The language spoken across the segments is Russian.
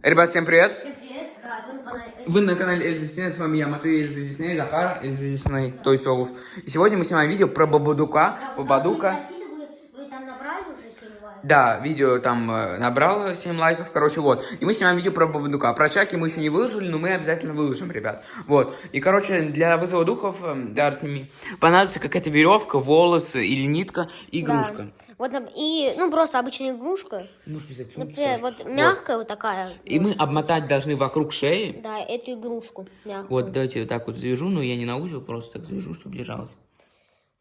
Ребят, всем привет! Всем привет! Да, Вы на канале Эльза Дисней, с вами я, Матвей Эльза Дисней, Захар Эльза Дисней, то есть Олов. И сегодня мы снимаем видео про Бабадука. Да, Бабадука. вы там набрали уже 7 лайков? Да, видео там набрало 7 лайков, короче, вот. И мы снимаем видео про Бабадука. Про Чаки мы еще не выложили, но мы обязательно выложим, ребят. Вот. И, короче, для вызова духов, да, с ними понадобится какая-то веревка, волосы или нитка, игрушка. Да. Вот, и, ну, просто обычная игрушка. Нужно взять сумку Например, тоже. вот мягкая вот такая. И мы обмотать должны вокруг шеи. Да, эту игрушку мягкую. Вот, давайте вот так вот завяжу, но я не на узел, просто так завяжу, чтобы держалось.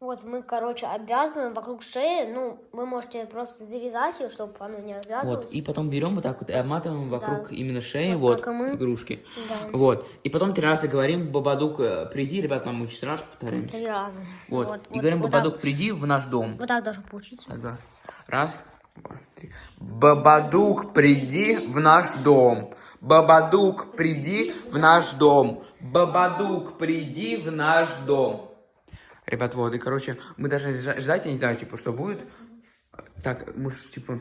Вот мы, короче, обвязываем вокруг шеи. Ну, вы можете просто завязать ее, чтобы она не развязывалась. Вот, и потом берем вот так вот и обматываем вокруг именно шеи, Вот вот, как и мы. игрушки. Да. Вот, и потом 3 раза говорим, Бабадук, приди, ребят, нам очень раз повторяем. 3 раза. Вот, и говорим, вот Бабадук, так. приди в наш дом. Вот так должно получиться. Тогда, раз, два, три. Бабадук, приди в наш дом. Бабадук, приди в наш дом. Бабадук, приди в наш дом. Ребят, вот, и, короче, мы должны ждать, я не знаю, типа, что будет. Так, может, типа...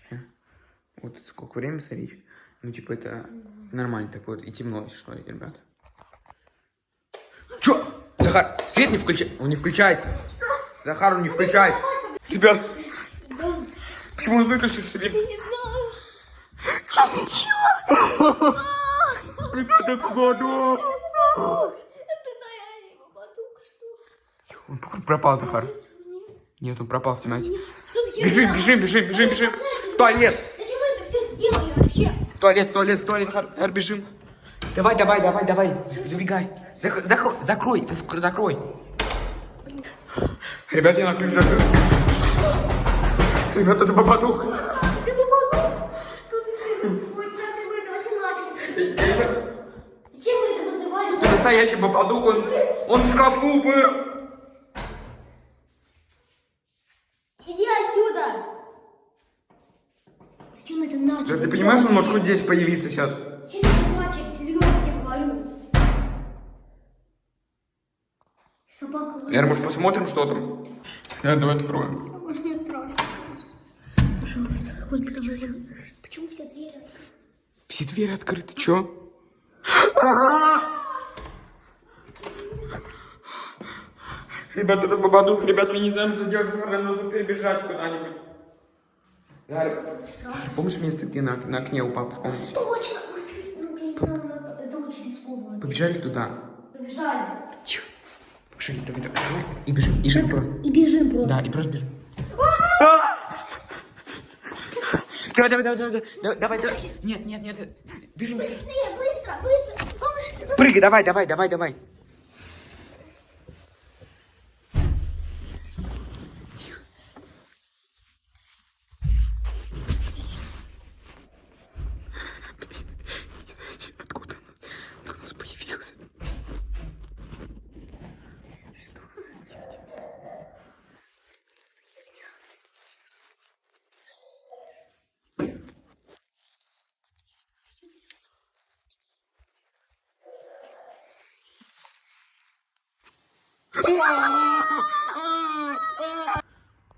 Ща. Вот сколько времени смотреть. Ну, типа, это нормально так вот. И темно, что ли, ребят. Чё? Захар, свет не включай. Он не включается. Захар, он не включается. Ребят, почему он выключил свет? Не знаю. Ребята, году. Это реально Бабадук, что? Он пропал, Захар. Нет. Нет, он пропал в темноте. Что ты Бежим, бежим, бежим, бежим, бежим. В туалет. Зачем мы это все сделали вообще? В туалет, Захар, бежим. Давай, забегай. Закрой. Ребят, я на ключ закрыл. Что? Ребят, это Бабадук. Ты Бабадук? Что ты делаешь? Ой, как мы это вообще начали? Чем мы это вызывали? Это настоящий Бабадук, он в шкафу был. Иди отсюда! Зачем мы это начали? Да ты понимаешь, он может хоть здесь появиться сейчас? Зачем мы это начали? Серьезно тебе говорю. Собака. Наверное, может посмотрим, что там? Давай откроем. Ой, мне страшно. Пожалуйста, хоть потому что... Почему все двери? Все двери открыты, чё? Ребята, это Бабадук, ребята, мы не знаем, что делать, нам нужно перебежать куда-нибудь. Помнишь место, где на окне у папы в комнате? Точно! Ну, я не знаю, это очень рискованно. Побежали туда. Побежали. Тихо. Побежали, давай. И бежим, и бежим. И бежим просто. Да, и просто бежим. Давай. Нет. Бежим. Быстрее, быстро. Прыгай, давай. Не знаю, откуда он у нас появился.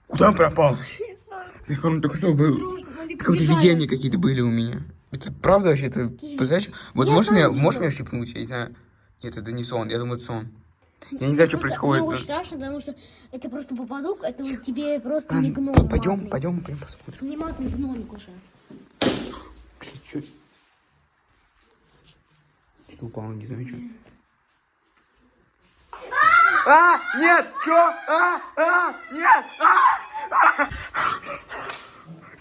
Куда он пропал? Он только что был. Как будто видения какие-то были у меня. Это правда вообще? Это представляешь? Вот можешь меня щипнуть? Я не знаю. Нет, это не сон. Я думаю, это сон. Я не знаю, что происходит. Мне очень страшно, потому что это просто Бабадук, это вот тебе просто не гном. Пойдем посмотрим. Не матный гномик уже. Блин, что? Что упало, не знаю, что. Нет! Чё? Нет!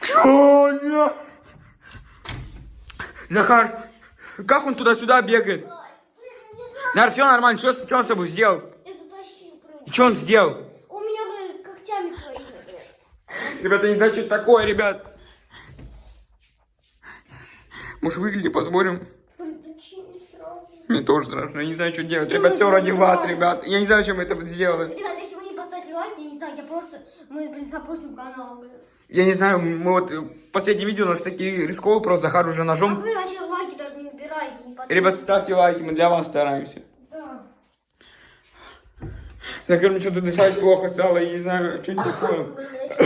Чё? Нет! Захар, как он туда-сюда бегает? Наверное, все нормально, что он с собой сделал? Я затащил просто. Что он сделал? У меня бы когтями своими, блин. Ребята, я не знаю, что это такое, ребят. Может, выгляди, посмотрим? Блин, ты чё, не страшно? Мне тоже страшно, я не знаю, что делать. Чем Ребят, мы все это ради вас, сделали? ребят. Я не знаю, чем мы это сделали. Ребята, если вы не поставите лайк, я не знаю, мы, блин, запросим канал, блин. Я не знаю, мы вот последнее видео наши такие рисковые, просто Захар уже А ножом. вы вообще лайки даже не набираете, не подписывайтесь. Ребят, ставьте лайки, мы для вас стараемся. Да. Захар, мне что-то дышать плохо стало, я не знаю, что это такое. Блин, я чё,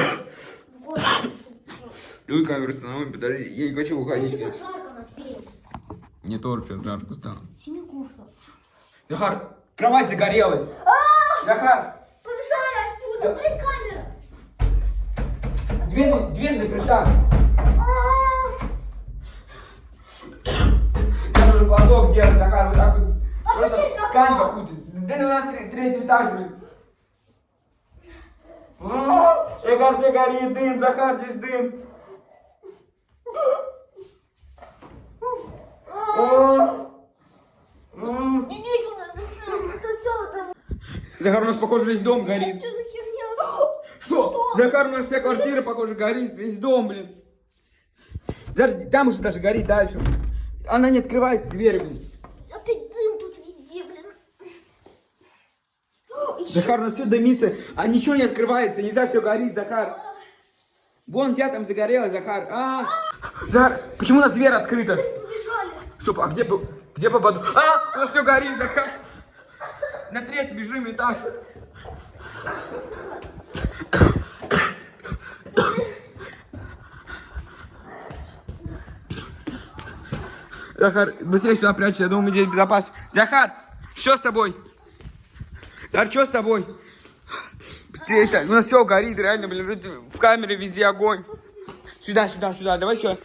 в горле душу. Люй камеру установим, подожди, я не хочу уходить. Что-то жарко, Матвей. Не торт, что жарко стало. Семикуфа. Захар, кровать загорелась. Захар, Побежали отсюда. Блин, камера. дверь заперта. А, Там уже платок делать, Захар, вот так вот. А что Просто здесь за ткань окно? попутать. Да у нас третий этаж, блин. Захар, все горит, дым, Захар, здесь дым. Я не видел, тут все там. Захар, у нас, похоже, весь дом горит. Что за херня? Что? Захар, у нас вся квартира, похоже, горит, весь дом, блин. Там уже даже горит дальше. Она не открывается, дверь, блин. Опять дым тут везде, блин. Захар, у нас все дымится, а ничего не открывается, нельзя, все горит, Захар. Вон, у тебя там загорелось, Захар. Захар, почему у нас дверь открыта? Побежали. Стоп, а где попаду? У нас все горит, Захар. На третий бежим этаж. Захар, быстрее сюда прячься, я думаю, мы здесь безопасно. Захар, что с тобой? Захар, что с тобой? Быстрее, у нас все горит, реально, блин, в камере везде огонь. Сюда, давай сюда.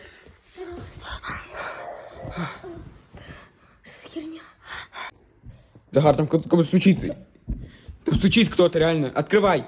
Херня. Захар, там кто-то стучит. Там стучит кто-то, реально. Открывай.